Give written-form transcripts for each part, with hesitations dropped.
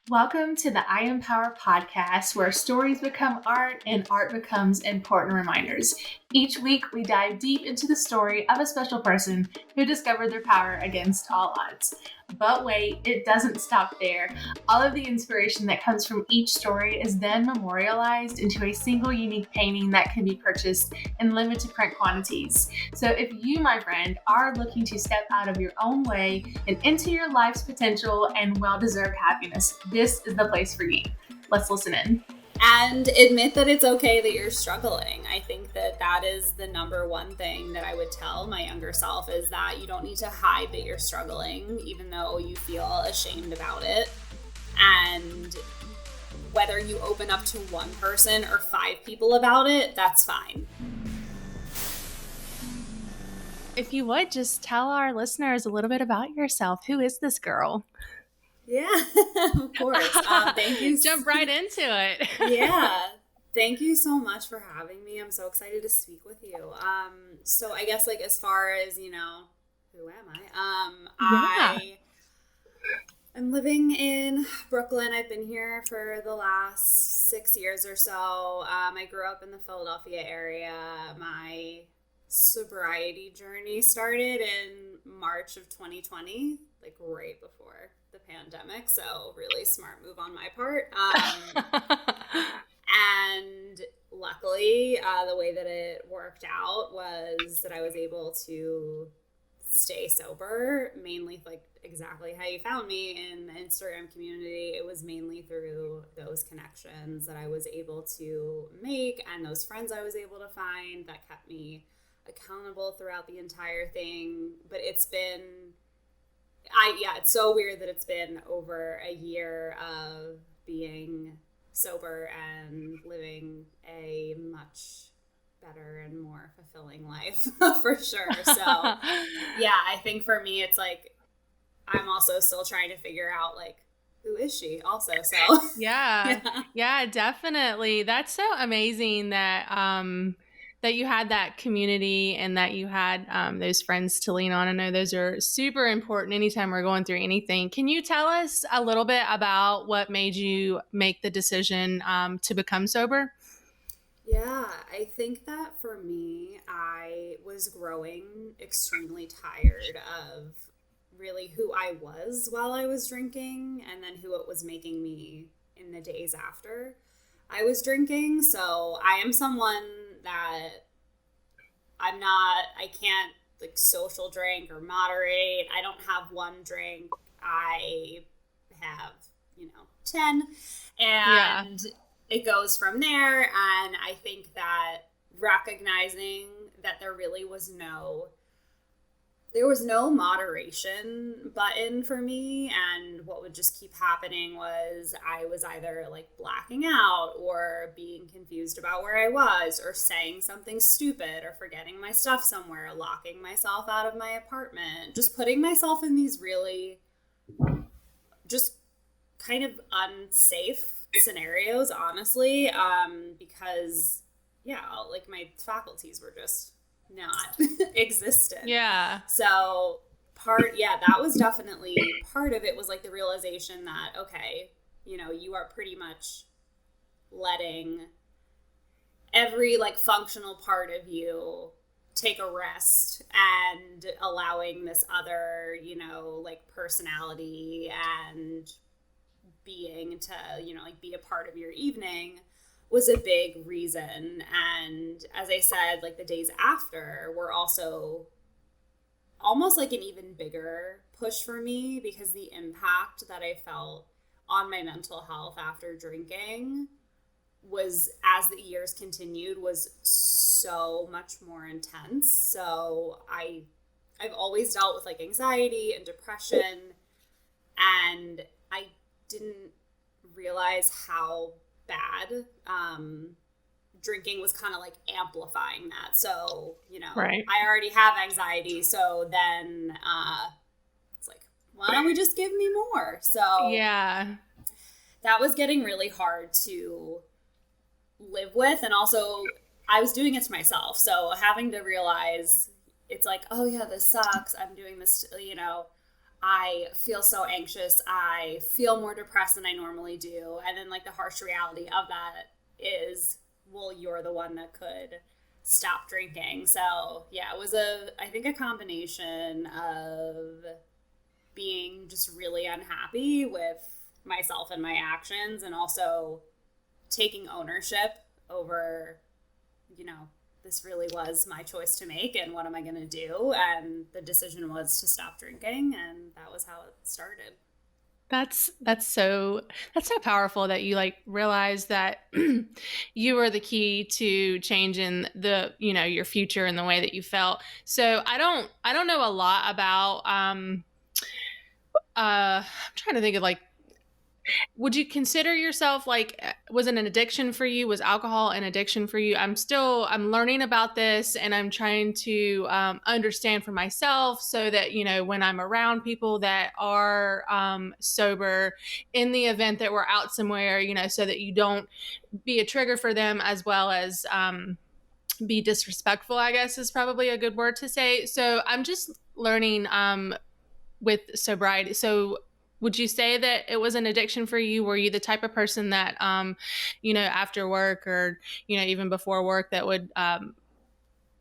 Welcome to the I Empower podcast, where stories become art and art becomes important reminders. Each week, we dive deep into the story of a special person who discovered their power against all odds. But wait, it doesn't stop there. All of the inspiration that comes from each story is then memorialized into a single unique painting that can be purchased in limited print quantities. So if you, my friend, are looking to step out of your own way and into your life's potential and well-deserved happiness, this is the place for you. Let's listen in. And admit that it's okay that you're struggling. I think that is the number one thing that I would tell my younger self, is that you don't need to hide that you're struggling, even though you feel ashamed about it. And whether you open up to one person or 5 people about it, that's fine. If you would, just tell our listeners a little bit about yourself. Who is this girl? Yeah, of course. Thank you. Jump right into it. Yeah. Thank you so much for having me. I'm so excited to speak with you. So I guess, like, as far as, who am I? I'm living in Brooklyn. I've been here for the last 6 years or so. I grew up in the Philadelphia area. My sobriety journey started in March of 2020, like right before the pandemic. So really smart move on my part. And luckily, the way that it worked out was that I was able to stay sober, mainly like exactly how you found me in the Instagram community. It was mainly through those connections that I was able to make and those friends I was able to find that kept me accountable throughout the entire thing. But it's so weird that it's been over a year of being sober and living a much better and more fulfilling life for sure. So yeah, I think for me it's like I'm also still trying to figure out, like, who is she also. So yeah, definitely. That's so amazing that you had that community and that you had those friends to lean on. I know those are super important anytime we're going through anything. Can you tell us a little bit about what made you make the decision to become sober? Yeah, I think that for me, I was growing extremely tired of really who I was while I was drinking, and then who it was making me in the days after I was drinking. So I am someone that I can't like social drink or moderate. I don't have one drink. I have, 10. And it goes from there. And I think that recognizing that there was no moderation button for me, and what would just keep happening was I was either like blacking out or being confused about where I was, or saying something stupid, or forgetting my stuff somewhere, locking myself out of my apartment, just putting myself in these really just kind of unsafe scenarios, honestly, because like my faculties were just not existent. Yeah. So that was definitely part of it, was like the realization that, okay, you are pretty much letting every like functional part of you take a rest, and allowing this other, like personality and being to, like be a part of your evening was a big reason. And as I said, like the days after were also almost like an even bigger push for me, because the impact that I felt on my mental health after drinking was, as the years continued, was so much more intense. So I've always dealt with like anxiety and depression, and I didn't realize how bad drinking was kind of like amplifying that. So, Right. I already have anxiety. So then it's like, why don't we just give me more? So Yeah. that was getting really hard to live with. And also I was doing it to myself. So having to realize it's like, oh yeah, this sucks. I'm doing this, I feel so anxious. I feel more depressed than I normally do. And then, like, the harsh reality of that is, well, you're the one that could stop drinking. So, yeah, it was I think a combination of being just really unhappy with myself and my actions, and also taking ownership over, you know, this really was my choice to make, and what am I going to do? And the decision was to stop drinking, and that was how it started. That's so powerful that you like realize that you were the key to changing your future and the way that you felt. So I don't know a lot about I'm trying to think of like, would you consider yourself like, was it an addiction for you? Was alcohol an addiction for you? I'm learning about this, and I'm trying to understand for myself, so that, when I'm around people that are sober, in the event that we're out somewhere, so that you don't be a trigger for them, as well as be disrespectful, I guess is probably a good word to say. So I'm just learning with sobriety. So would you say that it was an addiction for you? Were you the type of person that, after work, or, even before work, that would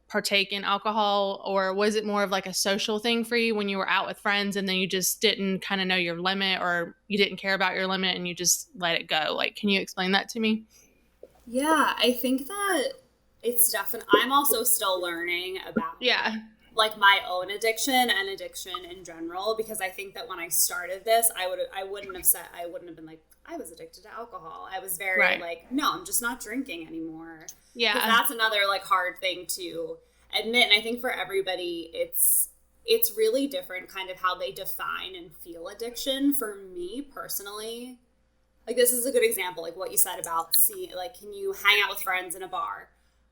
partake in alcohol? Or was it more of like a social thing for you when you were out with friends, and then you just didn't kind of know your limit, or you didn't care about your limit and you just let it go? Like, can you explain that to me? Yeah, I think that it's definitely, I'm also still learning about Yeah. like my own addiction and addiction in general, because I think that when I started this, I wouldn't have been like, I was addicted to alcohol. I was very Right. like, no, I'm just not drinking anymore. Yeah. Because that's another like hard thing to admit. And I think for everybody, it's really different kind of how they define and feel addiction. For me personally, like, this is a good example, like what you said about, see, like, can you hang out with friends in a bar?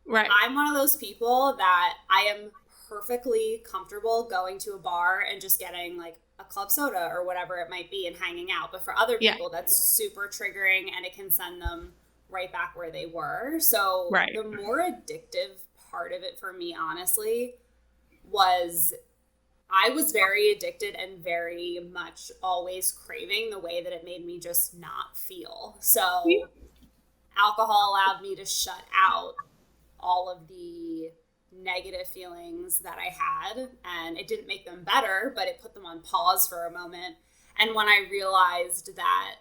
Right. I'm one of those people that I am perfectly comfortable going to a bar and just getting like a club soda or whatever it might be and hanging out. But for other Yeah. people, that's super triggering, and it can send them right back where they were. So Right. the more addictive part of it for me, honestly, was I was very addicted and very much always craving the way that it made me just not feel. So alcohol allowed me to shut out all of the negative feelings that I had, and it didn't make them better, but it put them on pause for a moment. And when I realized that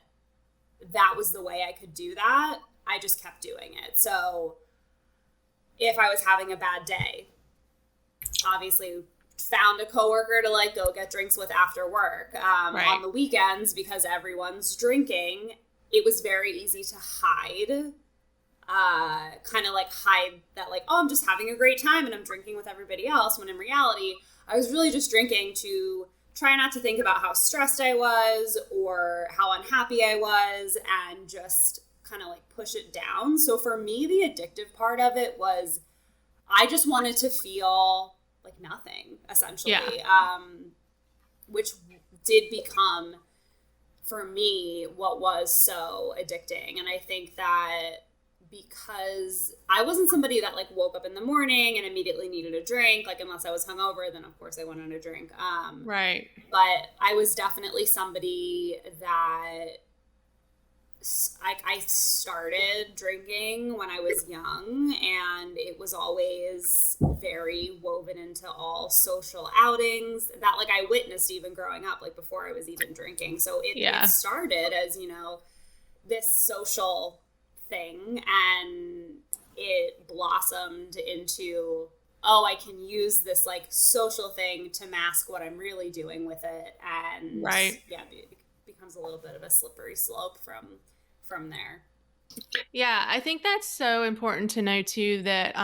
that was the way I could do that, I just kept doing it. So if I was having a bad day, obviously found a coworker to like go get drinks with after work. Right. On the weekends, because everyone's drinking, it was very easy to hide, kind of like hide that, like, oh, I'm just having a great time and I'm drinking with everybody else, when in reality I was really just drinking to try not to think about how stressed I was or how unhappy I was, and just kind of like push it down. So for me, the addictive part of it was I just wanted to feel like nothing, essentially. Yeah. Which did become, for me, what was so addicting. And I think that because I wasn't somebody that like woke up in the morning and immediately needed a drink, like unless I was hungover, then of course I wanted a drink. Right. But I was definitely somebody that I started drinking when I was young, and it was always very woven into all social outings that like I witnessed even growing up, like before I was even drinking. So it started as, this social thing, and it blossomed into, oh, I can use this like social thing to mask what I'm really doing with it. And Right. yeah, it becomes a little bit of a slippery slope from there. Yeah, I think that's so important to know too, that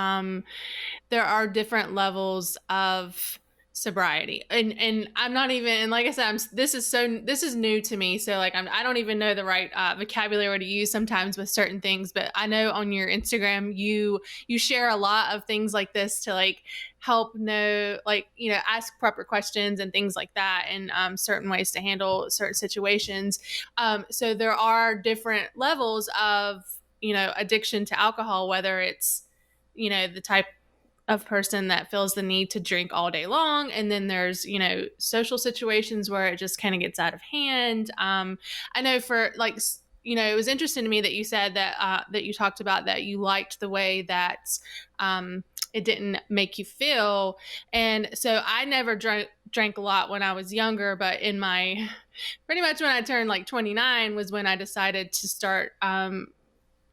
there are different levels of sobriety, and I'm not even, and like I said, this is new to me, so like I don't even know the right vocabulary to use sometimes with certain things. But I know on your Instagram you share a lot of things like this to like help know, like, ask proper questions and things like that, and certain ways to handle certain situations. So there are different levels of addiction to alcohol, whether it's the type a person that feels the need to drink all day long. And then there's, social situations where it just kind of gets out of hand. I know for like, it was interesting to me that you said that you talked about that you liked the way that it didn't make you feel. And so I never drank a lot when I was younger, but pretty much when I turned like 29 was when I decided to start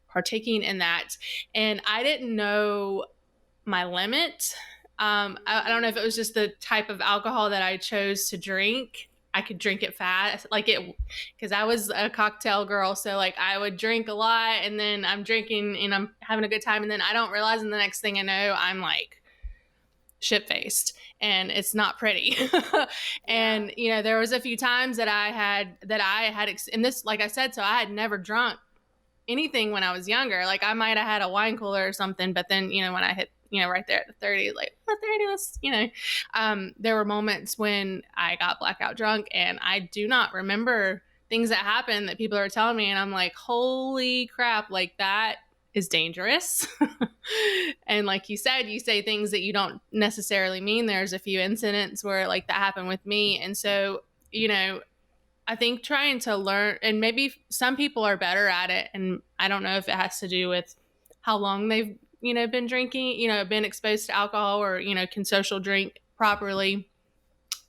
partaking in that. And I didn't know my limit. I don't know if it was just the type of alcohol that I chose to drink. I could drink it fast, because I was a cocktail girl. So like I would drink a lot, and then I'm drinking and I'm having a good time, and then I don't realize, and the next thing I know, I'm like shit faced, and it's not pretty. And there was a few times that I had and this, like I said, so I had never drunk anything when I was younger. Like I might have had a wine cooler or something, but then, when I hit, right there at the 30, like the 30, let's, there were moments when I got blackout drunk, and I do not remember things that happened that people are telling me. And I'm like, holy crap, like that is dangerous. And like you said, you say things that you don't necessarily mean. There's a few incidents where like that happened with me. And so, I think trying to learn, and maybe some people are better at it, and I don't know if it has to do with how long they've, been drinking, been exposed to alcohol, or, can social drink properly.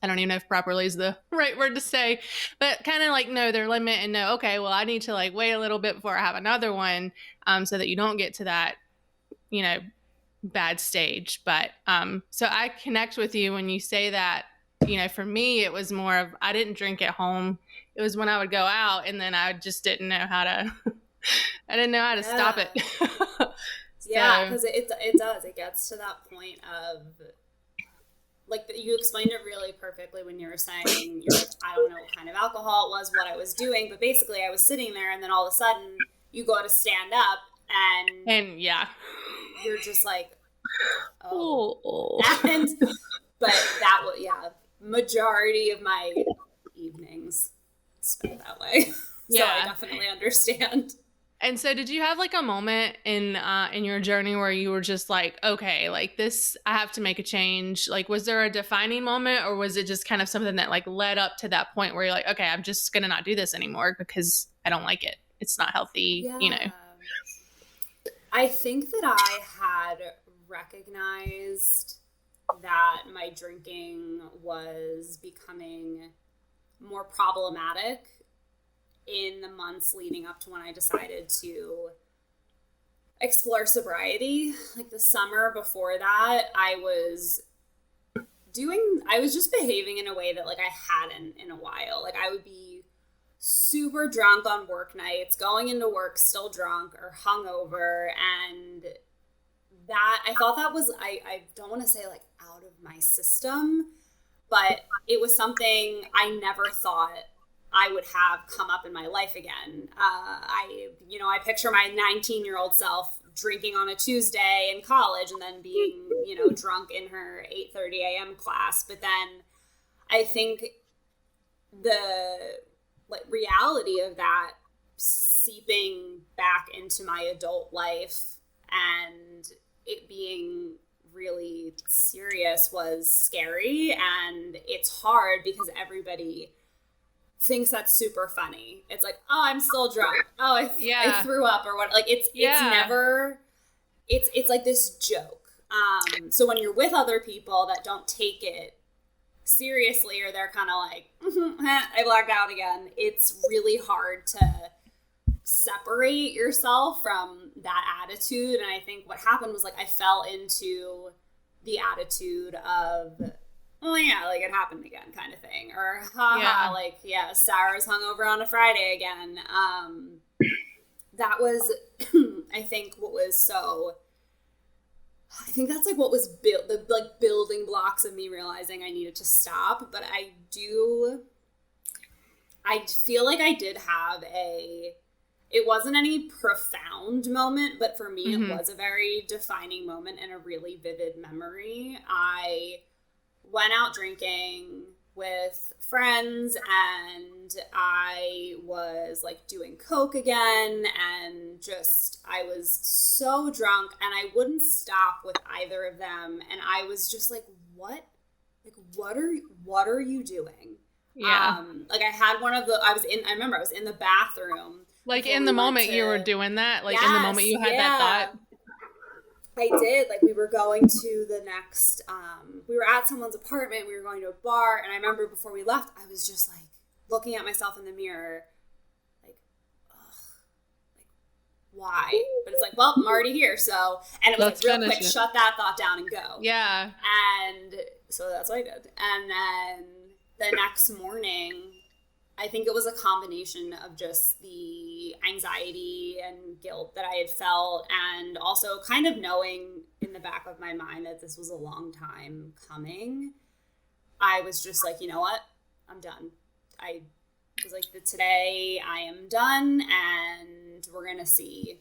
I don't even know if properly is the right word to say, but kind of like know their limit and know, okay, well, I need to like wait a little bit before I have another one, so that you don't get to that, bad stage. But so I connect with you when you say that. For me, it was more of, I didn't drink at home. It was when I would go out, and then I just didn't know how to, I didn't know how to stop it. Yeah, because it does. It gets to that point of, like, you explained it really perfectly when you were saying, you're like, I don't know what kind of alcohol it was, what I was doing, but basically I was sitting there, and then all of a sudden you go to stand up, and yeah, you're just like, oh. And, but that was, majority of my evenings spent that way. So I definitely understand. And so did you have like a moment in your journey where you were just like, okay, like this, I have to make a change? Like, was there a defining moment, or was it just kind of something that like led up to that point where you're like, okay, I'm just going to not do this anymore because I don't like it. It's not healthy, I think that I had recognized that my drinking was becoming more problematic in the months leading up to when I decided to explore sobriety. Like the summer before that, I was just behaving in a way that like I hadn't in a while. Like I would be super drunk on work nights, going into work still drunk or hungover, and that I thought that was, I don't want to say like out of my system, but it was something I never thought I would have come up in my life again. I picture my 19-year-old self drinking on a Tuesday in college and then being, drunk in her 8:30 a.m. class. But then I think the like reality of that seeping back into my adult life and it being really serious was scary, and it's hard because everybody thinks that's super funny. It's like, oh, I'm still drunk. Oh, I threw up or what? Like it's never. It's like this joke. So when you're with other people that don't take it seriously, or they're kind of like, I blacked out again, it's really hard to separate yourself from that attitude. And I think what happened was like I fell into the attitude of, oh yeah, like it happened again kind of thing, or like Sarah's hungover on a Friday again. That was I think that's like what was built, the like building blocks of me realizing I needed to stop. But I feel like I did have it wasn't any profound moment, but for me, it was a very defining moment and a really vivid memory. I went out drinking with friends, and I was like doing coke again, and just I was so drunk, and I wouldn't stop with either of them, and I was just like, what are you doing? Yeah. Like I had one of the I remember I was in the bathroom, Like in the moment you were doing that, like in the moment yes, you had that yeah, thought. I did. Like we were going to the next, we were at someone's apartment, we were going to a bar, and I remember before we left, I was just like looking at myself in the mirror, like, ugh, like why? But it's like, well, I'm already here, so, and it was Let's like real finish quick, it. shut that thought down and go. Yeah. And so that's what I did. And then the next morning, I think it was a combination of just the anxiety and guilt that I had felt, and also kind of knowing in the back of my mind that this was a long time coming. I was just like, you know what? I'm done. I was like, today I am done, and we're going to see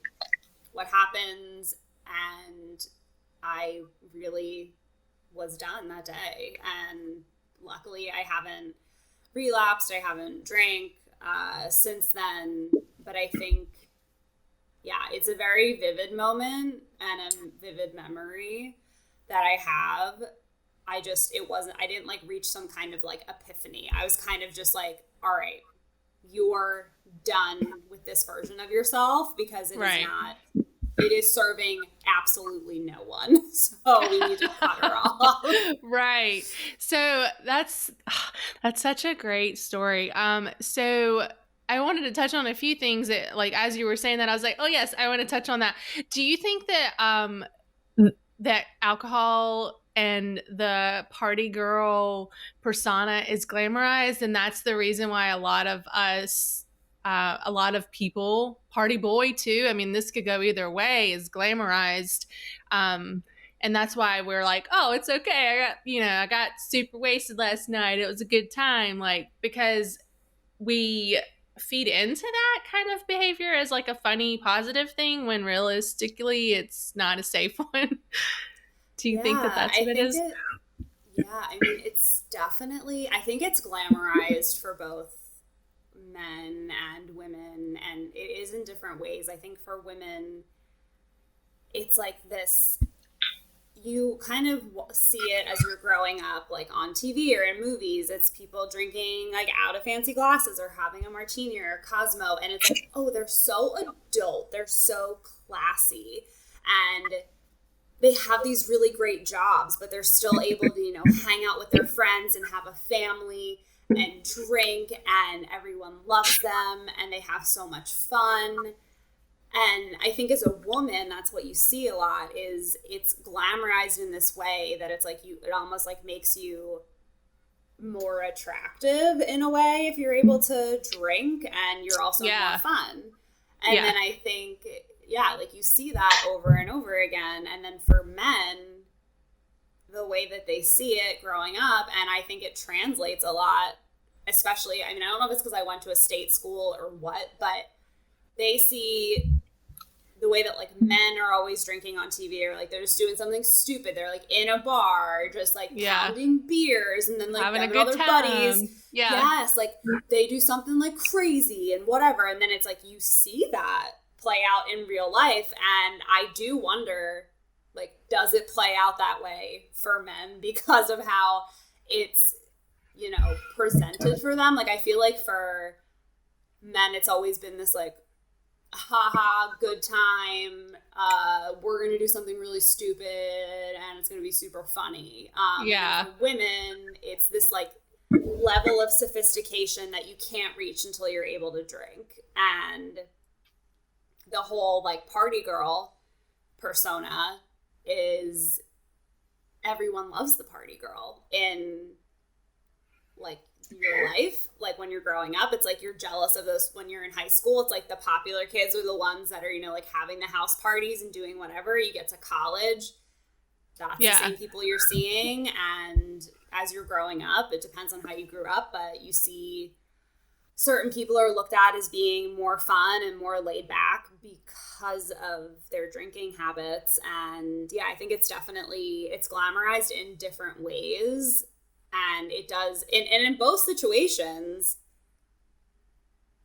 what happens. And I really was done that day. And luckily, I haven't relapsed. I haven't drank since then, but I think, yeah, it's a very vivid moment and a vivid memory that I have. I didn't like reach some kind of like epiphany. I was kind of just like, all right, you're done with this version of yourself, because it is not, it is serving absolutely no one. So we need to cut her off. Right. So that's such a great story. So I wanted to touch on a few things that, like, as you were saying that, I was like, oh yes, I want to touch on that. Do you think that that alcohol and the party girl persona is glamorized, and that's the reason why a lot of us, a lot of people, party boy too, I mean, this could go either way, is glamorized, and that's why we're like, oh, it's okay, I got super wasted last night, it was a good time, like, because we feed into that kind of behavior as like a funny positive thing when realistically it's not a safe one. Do you think that that's what it is? Yeah, I mean, it's definitely, I think it's glamorized for both men and women, and it is in different ways. I think for women, it's like this, you kind of see it as you're growing up, like on TV or in movies. It's people drinking like out of fancy glasses or having a martini or a Cosmo, and it's like, oh, they're so adult, they're so classy, and they have these really great jobs, but they're still able to, hang out with their friends and have a family and drink, and everyone loves them, and they have so much fun. And I think as a woman, that's what you see a lot, is it's glamorized in this way that it's like it almost like makes you more attractive in a way if you're able to drink, and you're also more fun. And then I think, like you see that over and over again. And then for men, the way that they see it growing up, and I think it translates a lot, especially, I mean, I don't know if it's because I went to a state school or what, but they see the way that like men are always drinking on TV, or like they're just doing something stupid. They're like in a bar, just like pounding beers, and then like having a all good their time. buddies. Yeah. Yes, like they do something like crazy and whatever, and then it's like you see that play out in real life, and I do wonder, like, does it play out that way for men because of how it's, presented for them? Like, I feel like for men, it's always been this like, haha, good time, we're gonna do something really stupid and it's gonna be super funny. And for women, it's this like level of sophistication that you can't reach until you're able to drink. And the whole like party girl persona is, everyone loves the party girl in like your life. Like when you're growing up, it's like you're jealous of those. When you're in high school, it's like the popular kids are the ones that are, like having the house parties and doing whatever. You get to college, that's the same people you're seeing. And as you're growing up, it depends on how you grew up, but you see certain people are looked at as being more fun and more laid back because of their drinking habits. And I think it's glamorized in different ways. And it does, and in both situations,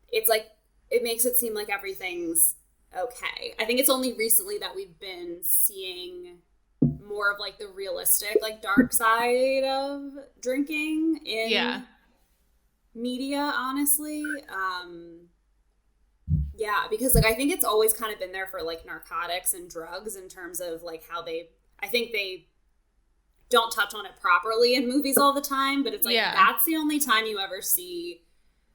it's like, it makes it seem like everything's okay. I think it's only recently that we've been seeing more of like the realistic, like dark side of drinking in media, honestly. Yeah, because like I think it's always kind of been there for like narcotics and drugs in terms of like how I think they don't touch on it properly in movies all the time, but it's like that's the only time you ever see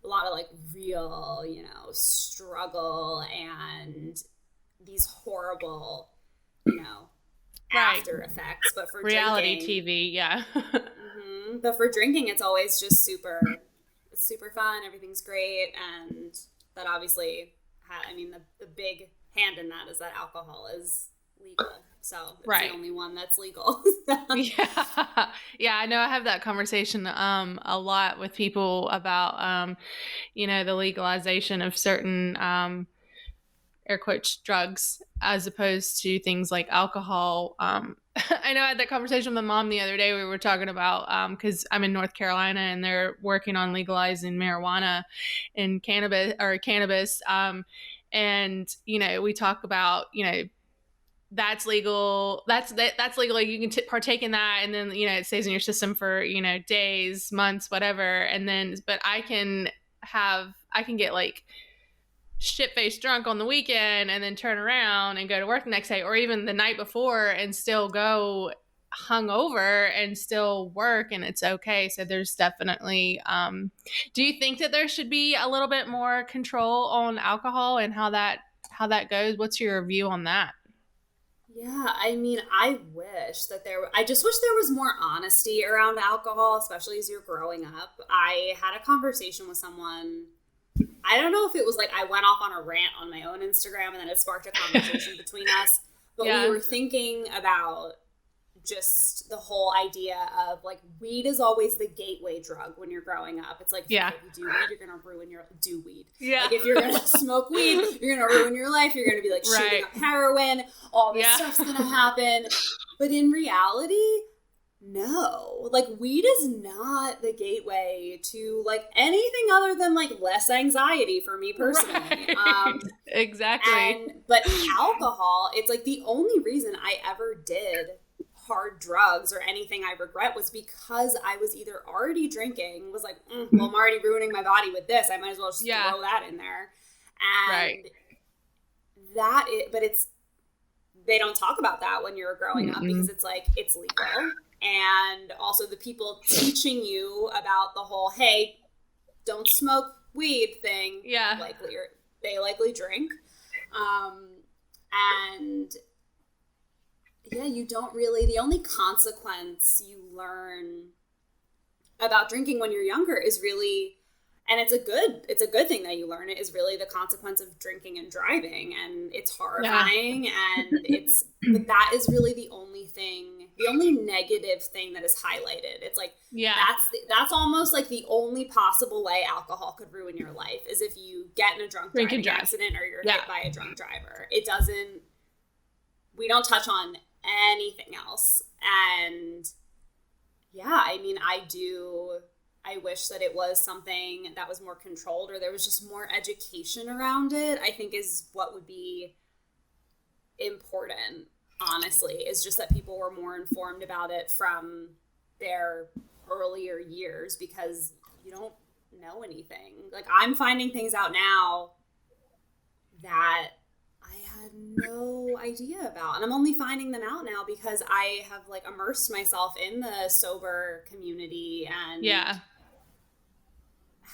a lot of like real, struggle and these horrible, after effects. But for reality drinking, TV, but for drinking, it's always just super fun. Everything's great, and that obviously, the big hand in that is that alcohol is legal. So it's the only one that's legal. Yeah, I know I have that conversation a lot with people about the legalization of certain air quotes drugs as opposed to things like alcohol. I know I had that conversation with my mom the other day. We were talking about because I'm in North Carolina and they're working on legalizing marijuana and cannabis. And we talk about that's legal. That's legal. Like you can partake in that, and then it stays in your system for days, months, whatever. And then, but I can get like shit-faced drunk on the weekend and then turn around and go to work the next day, or even the night before, and still go hungover and still work, and it's okay. So there's definitely do you think that there should be a little bit more control on alcohol and how that goes? What's your view on that? Yeah, I wish that I just wish there was more honesty around alcohol, especially as you're growing up. I had a conversation with someone. I don't know if it was like I went off on a rant on my own Instagram and then it sparked a conversation between us, but we were thinking about just the whole idea of like weed is always the gateway drug when you're growing up. It's like if you do weed, you're gonna ruin your weed. Yeah. Like if you're gonna smoke weed, you're gonna ruin your life. You're gonna be like shooting up heroin. All this stuff's gonna happen. But in reality, no. Like weed is not the gateway to like anything other than like less anxiety for me personally. Exactly. But alcohol, it's like the only reason I ever did hard drugs or anything I regret was because I was either already drinking, was like, well, I'm already ruining my body with this. I might as well just throw that in there. And they don't talk about that when you're growing up because it's like, it's legal. And also the people teaching you about the whole, hey, don't smoke weed thing. Yeah. They likely drink. And yeah, you don't really, the only consequence you learn about drinking when you're younger is really, and it's a good thing that you learn it, is really the consequence of drinking and driving. And it's horrifying. And but that is really the only negative thing that is highlighted. It's like, that's almost like the only possible way alcohol could ruin your life is if you get in a drunk driving accident or you're hit by a drunk driver. We don't touch on anything else. And I wish that it was something that was more controlled or there was just more education around it, I think is what would be important, honestly, is just that people were more informed about it from their earlier years because you don't know anything. Like I'm finding things out now that I had no idea about. And I'm only finding them out now because I have like immersed myself in the sober community and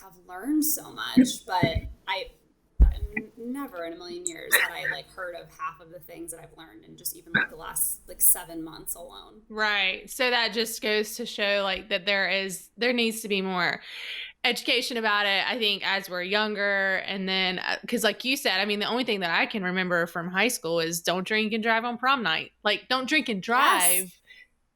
have learned so much. But I never in a million years had I like heard of half of the things that I've learned in just even like the last like 7 months alone. Right. So that just goes to show like that there needs to be more education about it, I think, as we're younger. And then, because like you said, the only thing that I can remember from high school is don't drink and drive on prom night. Like, don't drink and drive. Yes.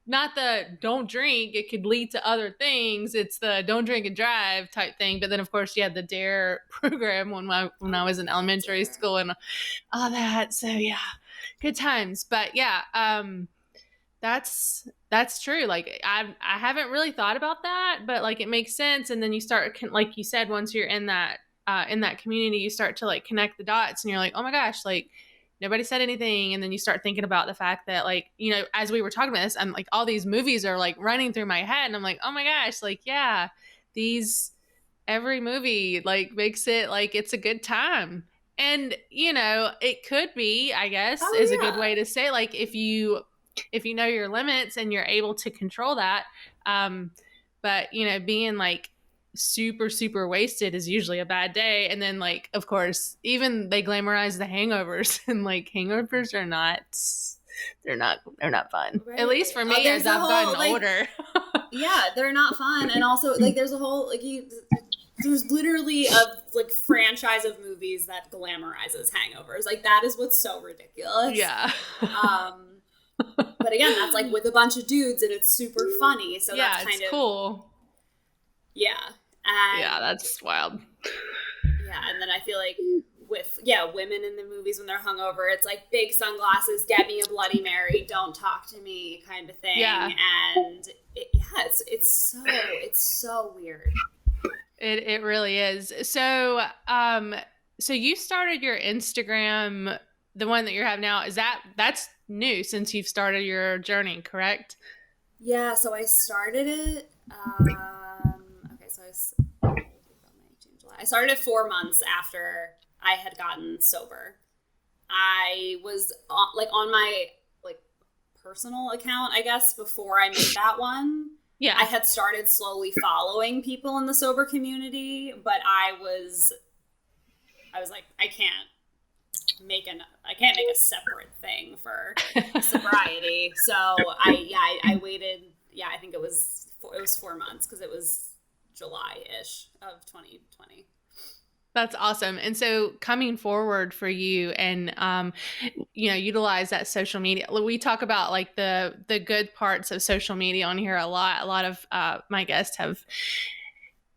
Not the don't drink, it could lead to other things. It's the don't drink and drive type thing. But then, of course, you had the DARE program when I was in elementary school and all that. So, yeah, good times. But, yeah, that's That's true. Like I haven't really thought about that, but like it makes sense. And then you start, like you said, once you're in that community, you start to like connect the dots, and you're like, oh my gosh, like nobody said anything. And then you start thinking about the fact that, like, you know, as we were talking about this, I'm like, all these movies are like running through my head, and I'm like, oh my gosh, like yeah, these every movie like makes it like it's a good time. And you know, it could be, I guess, is a Oh good way yeah. to say, like, if you know your limits and you're able to control that. But you know, being like super wasted is usually a bad day. And then, like, of course, even they glamorize the hangovers, and like hangovers are not, they're not fun, at least Right. for me as There's a I've gotten whole like, older. yeah, they're not fun, and also like there's a whole like there's literally a like franchise of movies that glamorizes hangovers. Like that is what's so ridiculous. Yeah. Um, but again, that's like with a bunch of dudes, and it's super funny. So Yeah, that's it's kind of cool. yeah, Yeah, and that's wild. yeah, and then I feel like with women in the movies when they're hungover, it's like big sunglasses, get me a Bloody Mary, don't talk to me, kind of thing. Yeah. And it's so weird. It really is. So so you started your Instagram, the one that you have now, that's new since you've started your journey, correct? Yeah, so I started it. Okay, so I started it 4 months after I had gotten sober. I was on my like personal account, I guess, before I made that one. Yeah. I had started slowly following people in the sober community, but I was like, I can't make a separate thing for sobriety. So I waited. Yeah, I think it was 4 months because it was July-ish of 2020. That's awesome. And so coming forward for you, and you know, utilize that social media. We talk about like the good parts of social media on here a lot. A lot of my guests have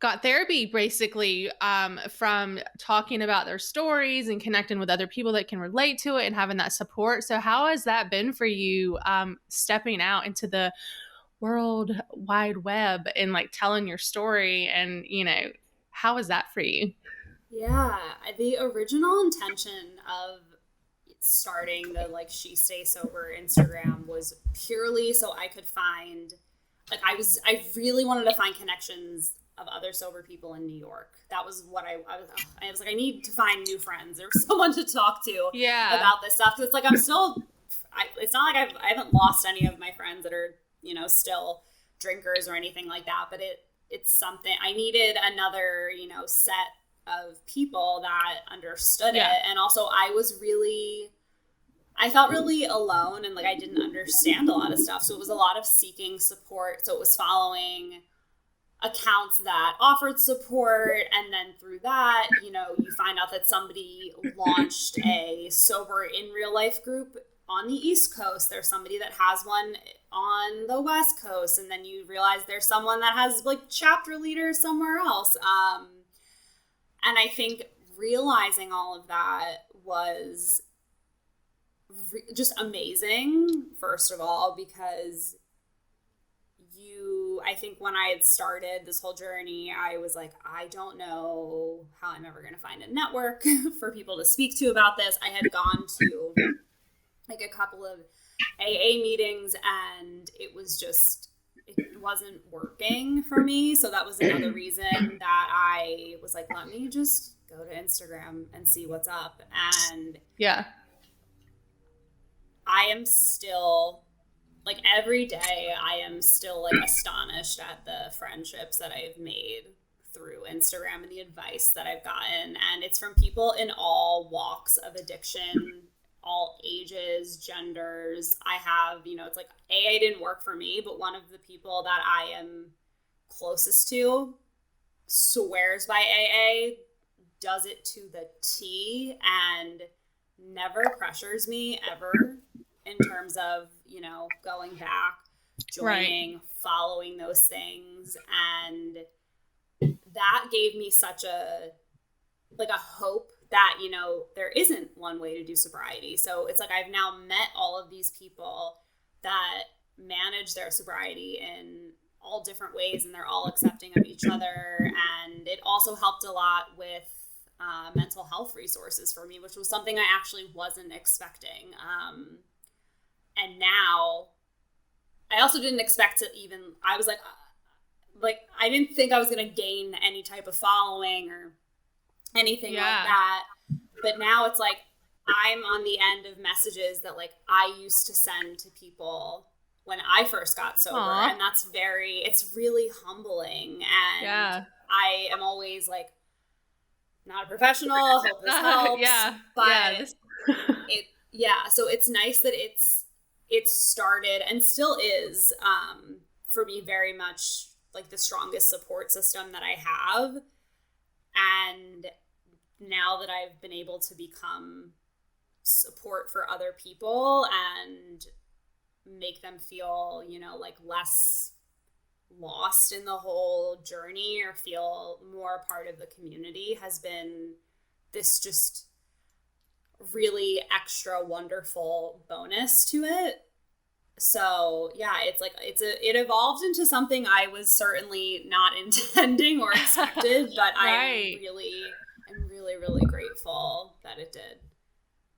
got therapy basically from talking about their stories and connecting with other people that can relate to it and having that support. So how has that been for you, stepping out into the world wide web and like telling your story, and you know, how is that for you? Yeah, the original intention of starting the like She Stay Sober Instagram was purely so I could find like I really wanted to find connections of other sober people in New York. That was what I was like, I need to find new friends or someone to talk to Yeah. about this stuff. Cause it's like, it's not like I haven't lost any of my friends that are, you know, still drinkers or anything like that, but it's something I needed another, you know, set of people that understood it. And also I felt really alone and like I didn't understand a lot of stuff. So it was a lot of seeking support. So it was following accounts that offered support, and then through that, you know, you find out that somebody launched a sober in real life group on the East Coast. There's somebody that has one on the West Coast, and then you realize there's someone that has like chapter leaders somewhere else. And I think realizing all of that was just amazing, first of all, because I think when I had started this whole journey, I was like, I don't know how I'm ever going to find a network for people to speak to about this. I had gone to like a couple of AA meetings, and it wasn't working for me. So that was another reason that I was like, let me just go to Instagram and see what's up. And yeah, I am still like every day I am still like astonished at the friendships that I've made through Instagram and the advice that I've gotten. And it's from people in all walks of addiction, all ages, genders. I have, you know, it's like AA didn't work for me, but one of the people that I am closest to swears by AA, does it to the T, and never pressures me ever in terms of, you know, going back, joining, following those things. And that gave me such a hope that, you know, there isn't one way to do sobriety. So it's like I've now met all of these people that manage their sobriety in all different ways, and they're all accepting of each other. And it also helped a lot with mental health resources for me, which was something I actually wasn't expecting. And now I also didn't expect to even, I was like I didn't think I was going to gain any type of following or anything like that. But now it's like, I'm on the end of messages that like I used to send to people when I first got sober. Aww. And it's really humbling. And I am always like, not a professional, hope this helps. But so it's nice that it's started and still is, for me, very much like the strongest support system that I have. And now that I've been able to become support for other people and make them feel, like less lost in the whole journey or feel more a part of the community, has been this just really extra wonderful bonus to it. So it's like it evolved into something I was certainly not intending or expected, but right. I'm really grateful that it did.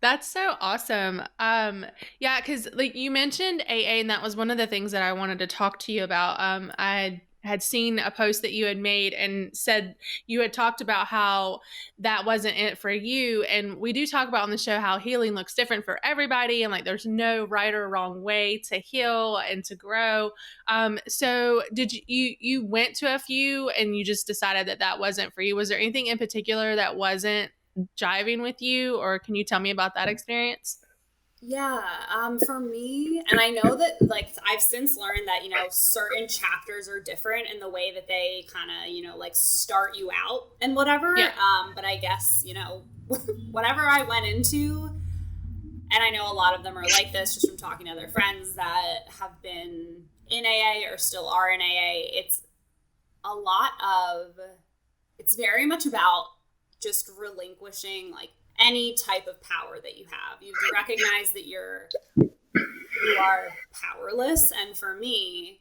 That's so awesome. Because like you mentioned AA, and that was one of the things that I wanted to talk to you about. I had seen a post that you had made and said you had talked about how that wasn't it for you. And we do talk about on the show how healing looks different for everybody, and like there's no right or wrong way to heal and to grow. So did you went to a few and you just decided that wasn't for you? Was there anything in particular that wasn't jiving with you, or can you tell me about that experience? For me, and I know that like I've since learned that, certain chapters are different in the way that they kind of, like start you out and whatever. But I guess, whatever I went into, and I know a lot of them are like this just from talking to other friends that have been in AA or still are in AA, it's very much about just relinquishing like any type of power that you have. You recognize that you are powerless. And for me,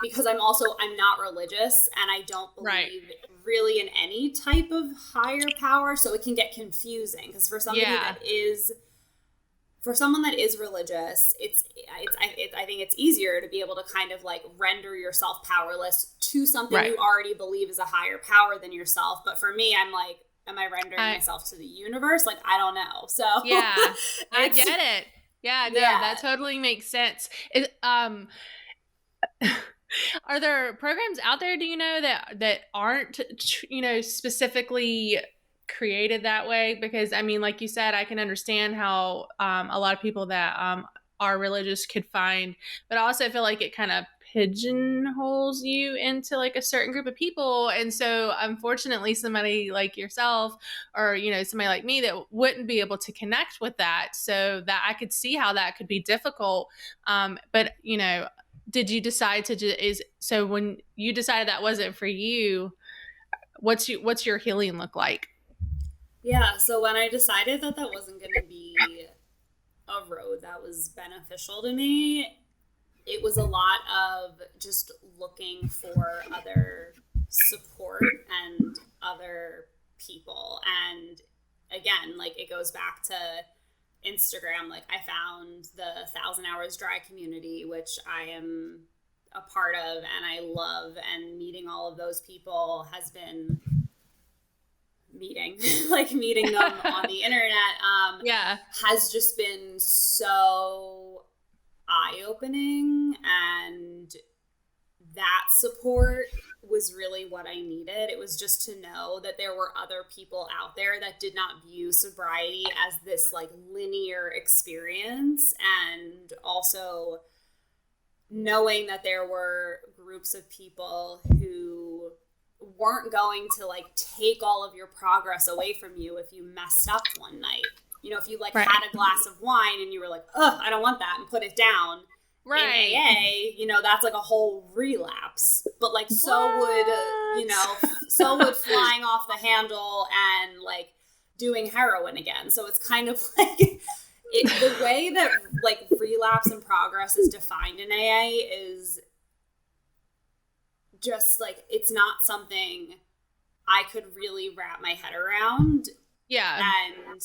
because I'm not religious, and I don't believe really in any type of higher power, so it can get confusing. Because for someone that is religious, I think it's easier to be able to kind of like render yourself powerless to something you already believe is a higher power than yourself. But for me, I'm like, am I rendering myself to the universe? Like, I don't know. So I get it. That totally makes sense. Are there programs out there, do you know, that aren't, specifically created that way? Because I mean, like you said, I can understand how a lot of people that are religious could find, but I also feel like it kind of pigeonholes you into like a certain group of people. And so unfortunately somebody like yourself or somebody like me that wouldn't be able to connect with that, so that I could see how that could be difficult. But did you decide to so when you decided that wasn't for you, what's your healing look like? So when I decided that wasn't going to be a road that was beneficial to me, it was a lot of just looking for other support and other people. And again, like it goes back to Instagram. Like I found the 1,000 Hours Dry community, which I am a part of and I love, and meeting all of those people has been meeting them on the internet has just been so eye-opening, and that support was really what I needed. It was just to know that there were other people out there that did not view sobriety as this like linear experience, and also knowing that there were groups of people who weren't going to like take all of your progress away from you if you messed up one night. If you like had a glass of wine and you were like, ugh, I don't want that, and put it down. In AA, that's like a whole relapse. But like so would flying off the handle and like doing heroin again. So it's kind of like the way that like relapse and progress is defined in AA is just like, it's not something I could really wrap my head around. Yeah. And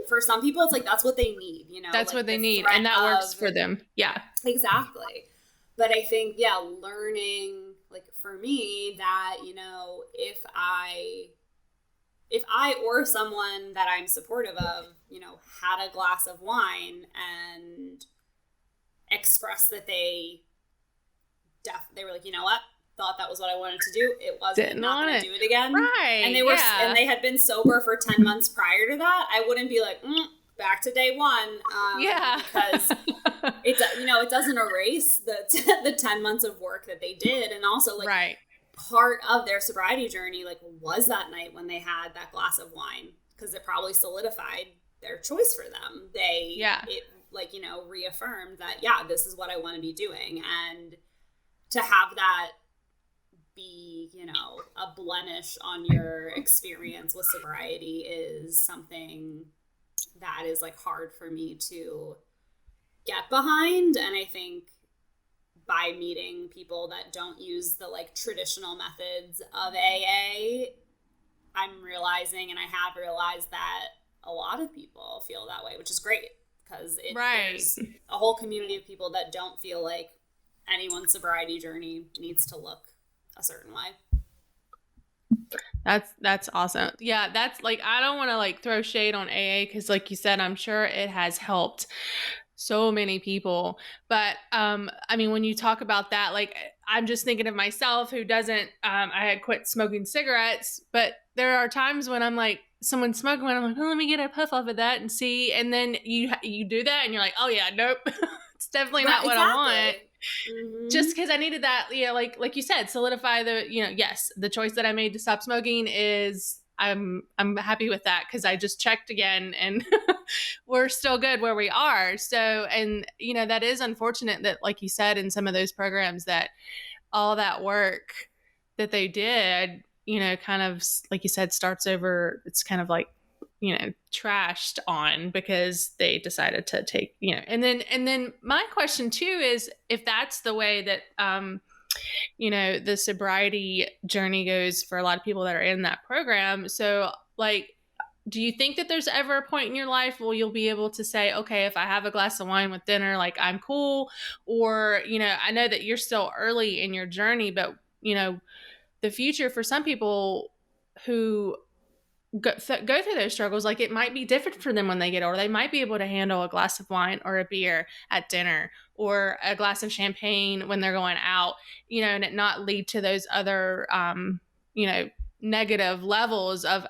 for some people, it's like, that's what they need, That's like what they need. And that works for them. Yeah. Exactly. But I think, yeah, learning, like for me, that, if I or someone that I'm supportive of, had a glass of wine and expressed that they were like, you know what? Thought that was what I wanted to do. It wasn't, not going to do it again. Right. And they had been sober for 10 months prior to that. I wouldn't be like, back to day one. Because it's, it doesn't erase the 10 months of work that they did. And also like, right. Part of their sobriety journey, like, was that night when they had that glass of wine, because it probably solidified their choice for them. It like, reaffirmed that, yeah, this is what I want to be doing. And to have that be, a blemish on your experience with sobriety is something that is like hard for me to get behind. And I think by meeting people that don't use the like traditional methods of AA, I'm realizing, and I have realized, that a lot of people feel that way, which is great, because there's a whole community of people that don't feel like anyone's sobriety journey needs to look a certain way. That's awesome. Yeah, that's like, I don't want to like throw shade on AA, because like you said, I'm sure it has helped so many people. But I mean, when you talk about that, like, I'm just thinking of myself, who doesn't, I had quit smoking cigarettes, but there are times when I'm like, someone's smoking one, I'm like, oh, let me get a puff off of that and see. And then you do that and you're like, oh yeah, nope, it's definitely not what I want. Mm-hmm. Just because I needed that, like you said, solidify the, yes, the choice that I made to stop smoking is, I'm happy with that, because I just checked again and we're still good where we are. So, and that is unfortunate that, like you said, in some of those programs, that all that work that they did, kind of, like you said, starts over. It's kind of like, trashed on, because they decided to take, and then my question too is, if that's the way that, the sobriety journey goes for a lot of people that are in that program. So like, do you think that there's ever a point in your life where you'll be able to say, okay, if I have a glass of wine with dinner, like, I'm cool? Or, I know that you're still early in your journey, but, the future for some people who go through those struggles, like, it might be different for them when they get older. They might be able to handle a glass of wine or a beer at dinner, or a glass of champagne when they're going out, and it not lead to those other, negative levels of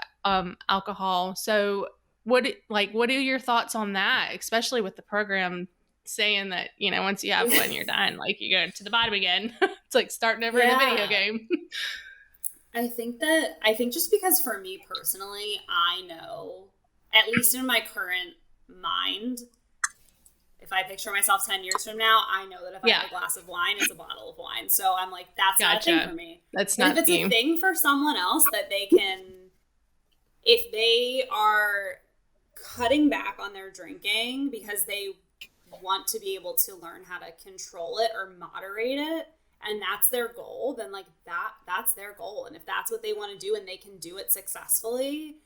alcohol. So what are your thoughts on that, especially with the program saying that, once you have one, you're done, like, you go to the bottom again. It's like starting over in a video game. I think just because for me personally, I know, at least in my current mind, if I picture myself 10 years from now, I know that if I have a glass of wine, it's a bottle of wine. So I'm like, that's not a thing for me. That's not. If it's a thing for someone else that they can, if they are cutting back on their drinking because they want to be able to learn how to control it or moderate it, and that's their goal, then like that's their goal. And if that's what they want to do and they can do it successfully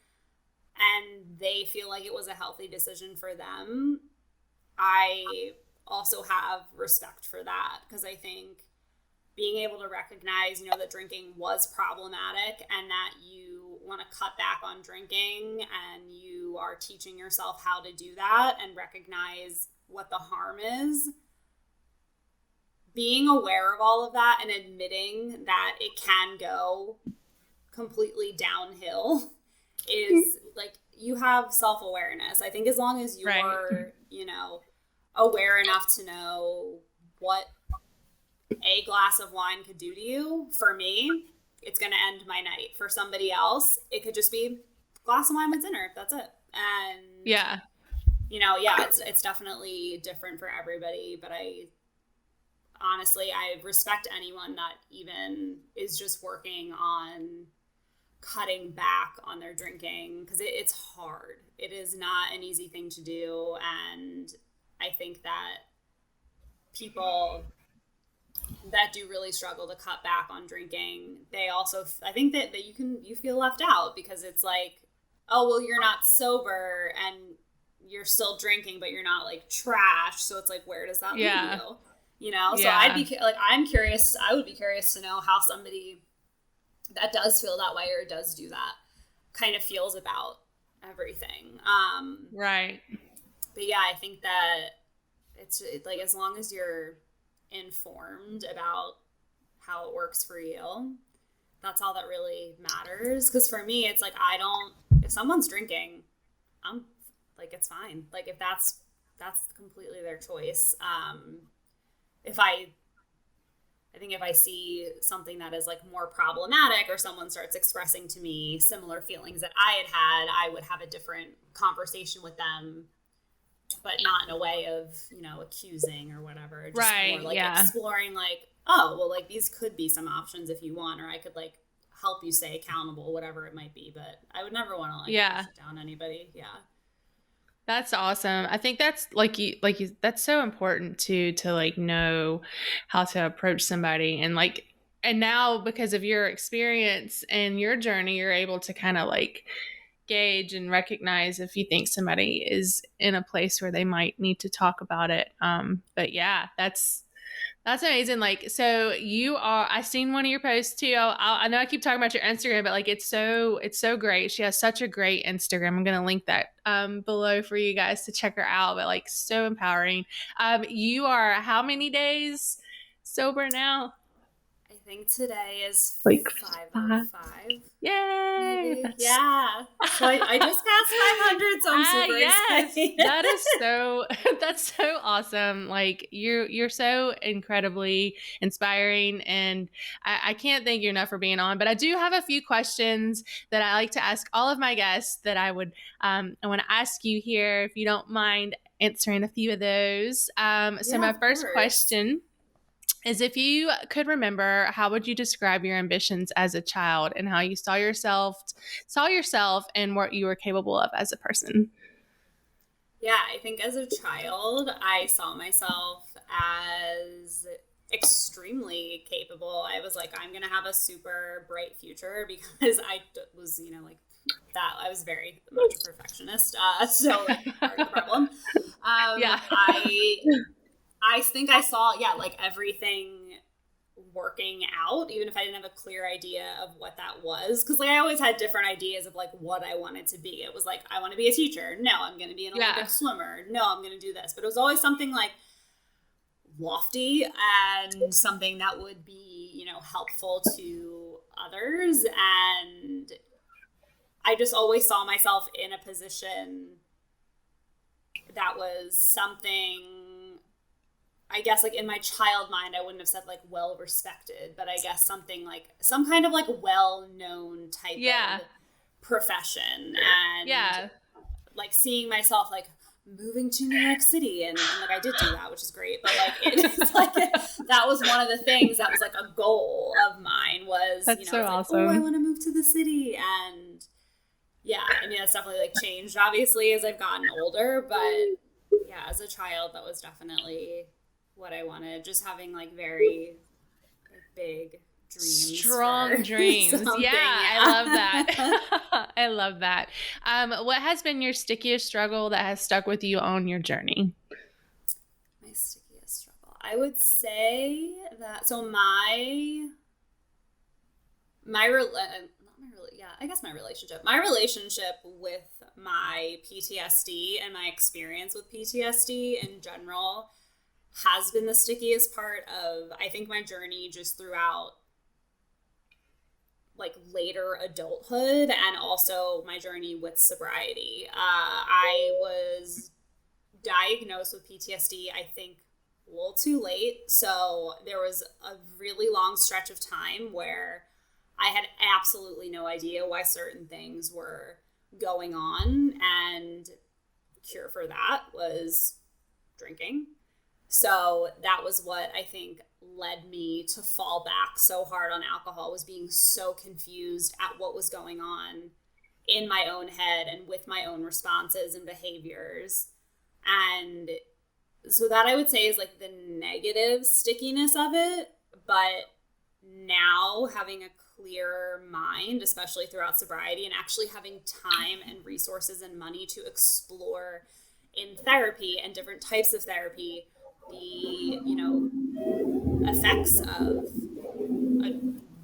and they feel like it was a healthy decision for them, I also have respect for that, because I think being able to recognize, that drinking was problematic and that you want to cut back on drinking and you are teaching yourself how to do that and recognize what the harm is. Being aware of all of that and admitting that it can go completely downhill is like, you have self-awareness. I think as long as you're, aware enough to know what a glass of wine could do to you, for me, it's going to end my night. For somebody else, it could just be a glass of wine with dinner. That's it. And it's definitely different for everybody, but honestly, I respect anyone that even is just working on cutting back on their drinking, because it's hard. it is not an easy thing to do. And I think that people that do really struggle to cut back on drinking, they also, I think that you feel left out, because it's like, oh, well, you're not sober and you're still drinking, but you're not like trash. So it's like, where does that leave you? You know? So I would be curious to know how somebody that does feel that way or does do that kind of feels about everything. Right. But yeah, I think that it's like, as long as you're informed about how it works for you, that's all that really matters. Because for me, it's like, if someone's drinking, I'm like, it's fine. Like, if that's completely their choice. I think if I see something that is like more problematic, or someone starts expressing to me similar feelings that I had, I would have a different conversation with them, but not in a way of, accusing or whatever. Just more like exploring, like, oh, well, like, these could be some options if you want, or I could like help you stay accountable, whatever it might be. But I would never want to like push it down anybody. Yeah. That's awesome. I think that's that's so important to like know how to approach somebody, and now, because of your experience and your journey, you're able to kind of like gauge and recognize if you think somebody is in a place where they might need to talk about it. But yeah, that's amazing. Like, so I seen one of your posts too. I know I keep talking about your Instagram, but like, it's so great. She has such a great Instagram. I'm going to link that below for you guys to check her out, but like, so empowering. You are how many days sober now? I think today is like 505. Yay! Maybe. Yeah. So I just passed 500, so I'm super excited. That is that's so awesome. Like, you're so incredibly inspiring, and I can't thank you enough for being on. But I do have a few questions that I like to ask all of my guests that I want to ask you here, if you don't mind answering a few of those. So my first question is, if you could remember, how would you describe your ambitions as a child, and how you saw yourself and what you were capable of as a person? Yeah, I think as a child, I saw myself as extremely capable. I was like, I'm going to have a super bright future, because I was, like that. I was very much a perfectionist. So like, part of the problem. I think I saw, like everything working out, even if I didn't have a clear idea of what that was. Because like, I always had different ideas of like what I wanted to be. It was like, I want to be a teacher. No, I'm going to be an Olympic swimmer. No, I'm going to do this. But it was always something like lofty and something that would be, helpful to others. And I just always saw myself in a position that was something, I guess, like in my child mind, I wouldn't have said like well respected, but I guess something like some kind of like well-known type of profession. And like seeing myself like moving to New York City, and like I did do that, which is great, but like it's like that was one of the things that was like a goal of mine, was that's so awesome. Like, oh, I want to move to the city. And yeah, I mean, that's definitely like changed obviously as I've gotten older, but yeah, as a child, that was definitely what I wanted. Just having like very like, big dreams, strong dreams. Yeah, I love that. I love that. What has been your stickiest struggle that has stuck with you on your journey? My stickiest struggle, I would say that, so my relationship with my PTSD and my experience with PTSD in general has been the stickiest part of, I think, my journey just throughout like later adulthood, and also my journey with sobriety. I was diagnosed with PTSD, I think, a little too late. So there was a really long stretch of time where I had absolutely no idea why certain things were going on, and the cure for that was drinking. So that was what I think led me to fall back so hard on alcohol, was being so confused at what was going on in my own head and with my own responses and behaviors. And so that I would say is like the negative stickiness of it. But now having a clear mind, especially throughout sobriety, and actually having time and resources and money to explore in therapy and different types of therapy the, effects of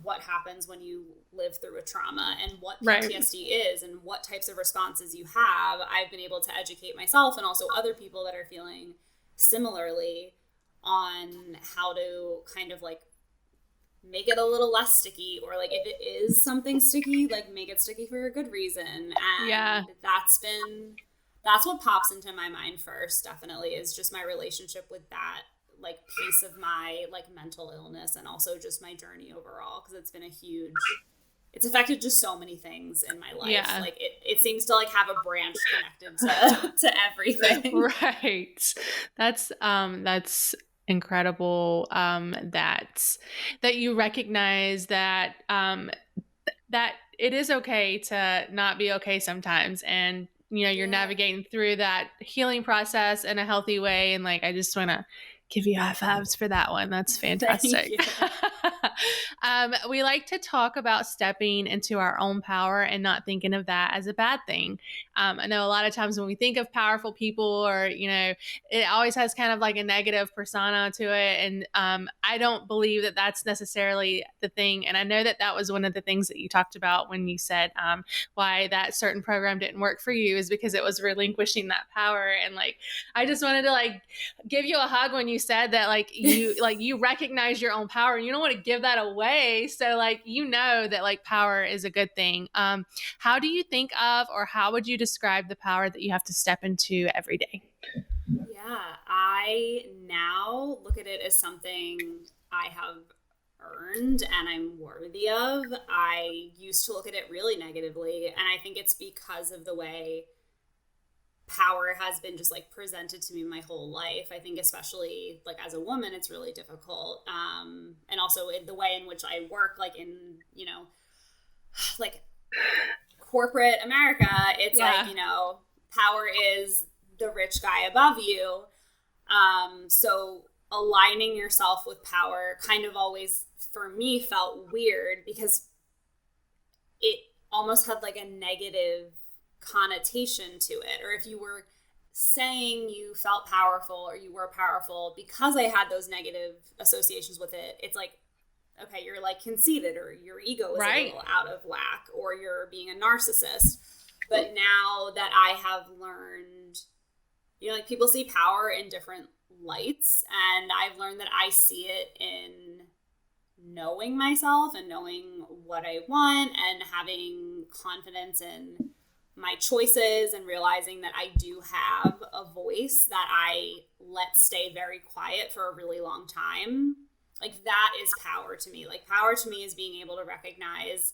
what happens when you live through a trauma and what PTSD is and what types of responses you have, I've been able to educate myself and also other people that are feeling similarly on how to kind of like make it a little less sticky, or like if it is something sticky, like make it sticky for a good reason. And that's what pops into my mind first, definitely, is just my relationship with that like piece of my like mental illness and also just my journey overall, because it's affected just so many things in my life. Yeah. Like it seems to like have a branch connected to everything. Right. That's incredible. That you recognize that that it is okay to not be okay sometimes, and you're navigating through that healing process in a healthy way. And like, I just want to give you high fives for that one. That's fantastic. We like to talk about stepping into our own power and not thinking of that as a bad thing. I know a lot of times when we think of powerful people, or, it always has kind of like a negative persona to it. And I don't believe that that's necessarily the thing. And I know that that was one of the things that you talked about when you said why that certain program didn't work for you, is because it was relinquishing that power. And like, I just wanted to like give you a hug when you said that, like you recognize your own power and you don't want to give that away. So like, that like power is a good thing. How do you think of, or how would you describe the power that you have to step into every day? Yeah, I now look at it as something I have earned and I'm worthy of. I used to look at it really negatively, and I think it's because of the way power has been just like presented to me my whole life. I think especially like as a woman, it's really difficult. And also in the way in which I work, like in, like corporate America, it's like, power is the rich guy above you. So aligning yourself with power kind of always, for me, felt weird because it almost had like a negative connotation to it. Or if you were saying you felt powerful or you were powerful because I had those negative associations with it, it's like, okay, you're like conceited, or your ego is a little out of whack, or you're being a narcissist. But now that I have learned, like people see power in different lights, and I've learned that I see it in knowing myself and knowing what I want and having confidence in my choices and realizing that I do have a voice that I let stay very quiet for a really long time. Like that is power to me. Like power to me is being able to recognize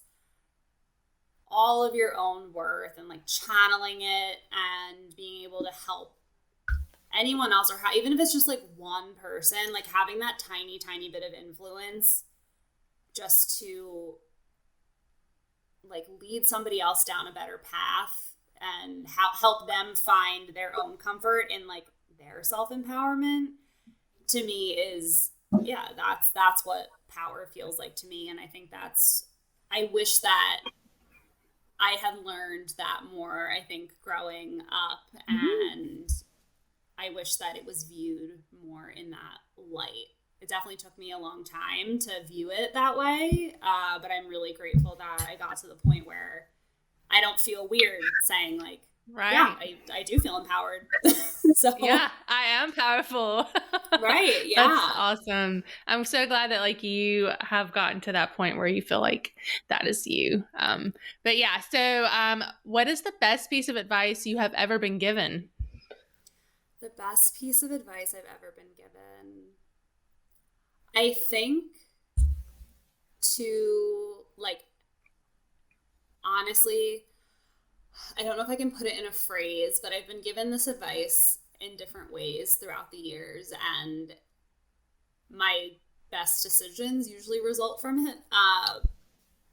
all of your own worth and like channeling it and being able to help anyone else, or even if it's just like one person, like having that tiny, tiny bit of influence just to like lead somebody else down a better path and help them find their own comfort in like their self-empowerment, to me is, that's what power feels like to me. And I think I wish that I had learned that more, I think, growing up. And I wish that it was viewed more in that light. It definitely took me a long time to view it that way, but I'm really grateful that I got to the point where I don't feel weird saying like, I do feel empowered. So yeah, I am powerful. Right. Yeah. That's awesome. I'm so glad that like you have gotten to that point where you feel like that is you. But yeah, so what is the best piece of advice you have ever been given? The best piece of advice I've ever been given, I think, to like, honestly, I don't know if I can put it in a phrase, but I've been given this advice in different ways throughout the years, and my best decisions usually result from it.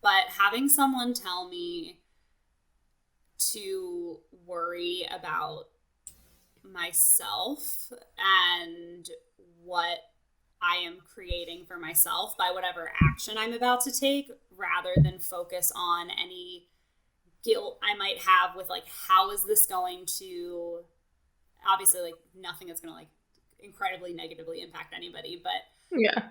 But having someone tell me to worry about myself and what I am creating for myself by whatever action I'm about to take, rather than focus on any guilt I might have with like, how is this going to, obviously like nothing that's going to like incredibly negatively impact anybody, but yeah,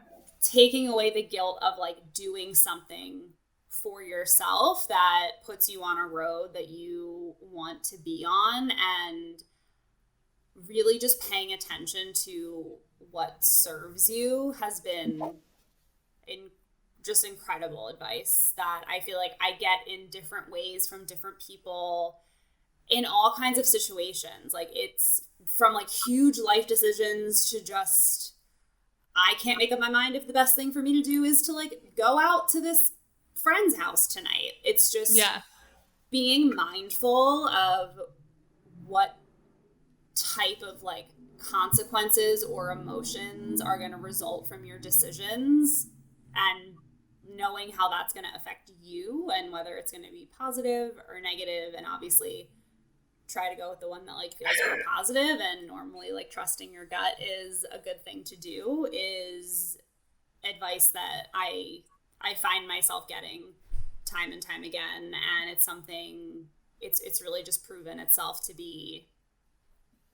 taking away the guilt of like doing something for yourself that puts you on a road that you want to be on, and really just paying attention to what serves you has been just incredible advice that I feel like I get in different ways from different people in all kinds of situations. Like, it's from like huge life decisions to just, I can't make up my mind if the best thing for me to do is to like go out to this friend's house tonight. It's just being mindful of what type of like consequences or emotions are going to result from your decisions, and knowing how that's going to affect you and whether it's going to be positive or negative. And obviously try to go with the one that like feels more positive, and normally like trusting your gut is a good thing to do, is advice that I find myself getting time and time again. And it's something, it's really just proven itself to be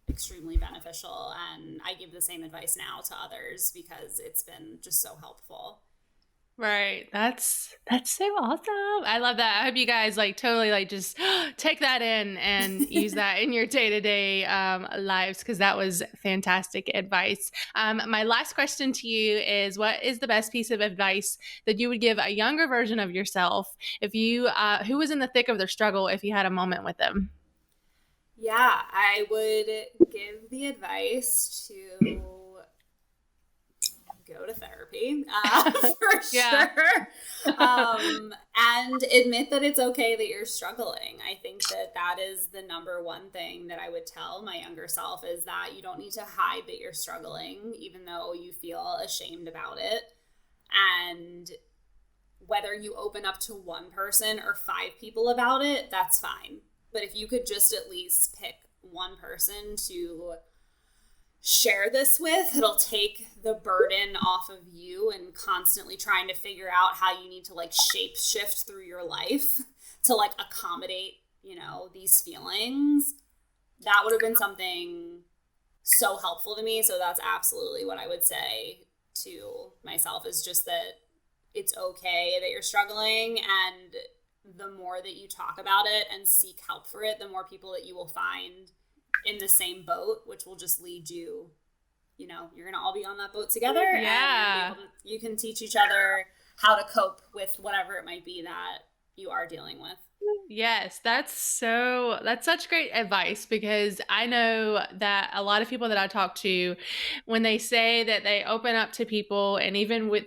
extremely beneficial, and I give the same advice now to others because it's been just so helpful. Right. That's so awesome. I love that. I hope you guys like totally like just take that in and use that in your day-to-day lives, because that was fantastic advice. My last question to you is, what is the best piece of advice that you would give a younger version of yourself if you who was in the thick of their struggle, if you had a moment with them? Yeah, I would give the advice to go to therapy, for sure. And admit that it's okay that you're struggling. I think that is the number one thing that I would tell my younger self, is that you don't need to hide that you're struggling, even though you feel ashamed about it. And whether you open up to one person or 5 people about it, that's fine. But if you could just at least pick one person to share this with, it'll take the burden off of you and constantly trying to figure out how you need to like shape shift through your life to like accommodate, you know, these feelings. That would have been something so helpful to me. So that's absolutely what I would say to myself, is just that it's okay that you're struggling, and the more that you talk about it and seek help for it, the more people that you will find in the same boat, which will just lead you, you know, you're going to all be on that boat together. Yeah. And you can teach each other how to cope with whatever it might be that you are dealing with. Yes, that's such great advice, because I know that a lot of people that I talk to, when they say that they open up to people, and even with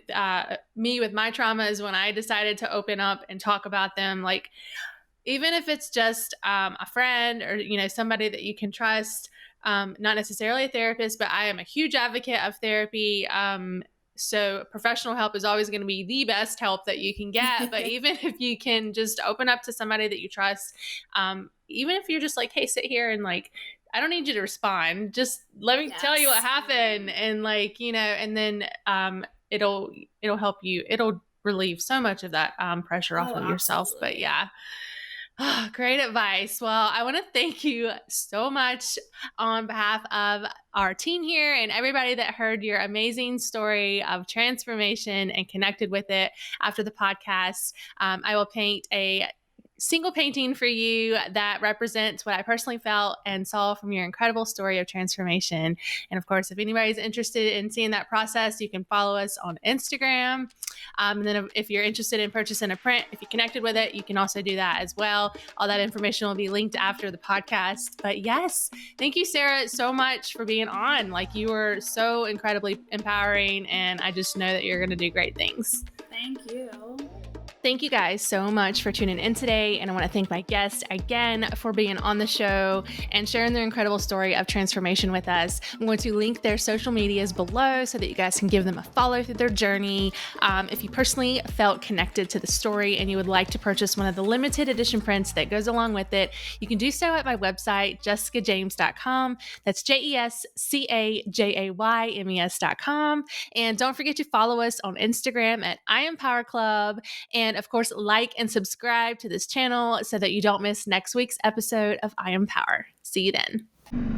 me with my traumas, when I decided to open up and talk about them, like even if it's just a friend or, you know, somebody that you can trust, not necessarily a therapist, but I am a huge advocate of therapy. So professional help is always going to be the best help that you can get. But even if you can just open up to somebody that you trust, even if you're just like, hey, sit here and like, I don't need you to respond. Just let me tell you what happened. And like, you know, and then it'll help you. It'll relieve so much of that pressure off of yourself. Absolutely. But yeah. Oh, great advice. Well, I want to thank you so much on behalf of our team here and everybody that heard your amazing story of transformation and connected with it after the podcast. I will paint a single painting for you that represents what I personally felt and saw from your incredible story of transformation. And of course, if anybody's interested in seeing that process, you can follow us on Instagram. And then if you're interested in purchasing a print, if you connected with it, you can also do that as well. All that information will be linked after the podcast. But yes, thank you, Sarah, so much for being on. Like, you were so incredibly empowering, and I just know that you're going to do great things. Thank you. Thank you guys so much for tuning in today. And I want to thank my guests again for being on the show and sharing their incredible story of transformation with us. I'm going to link their social medias below so that you guys can give them a follow through their journey. If you personally felt connected to the story and you would like to purchase one of the limited edition prints that goes along with it, you can do so at my website, jessicajames.com. That's JESCAJAYMES.com. And don't forget to follow us on Instagram at I Am Power Club. And of course, like and subscribe to this channel so that you don't miss next week's episode of I Am Power. See you then.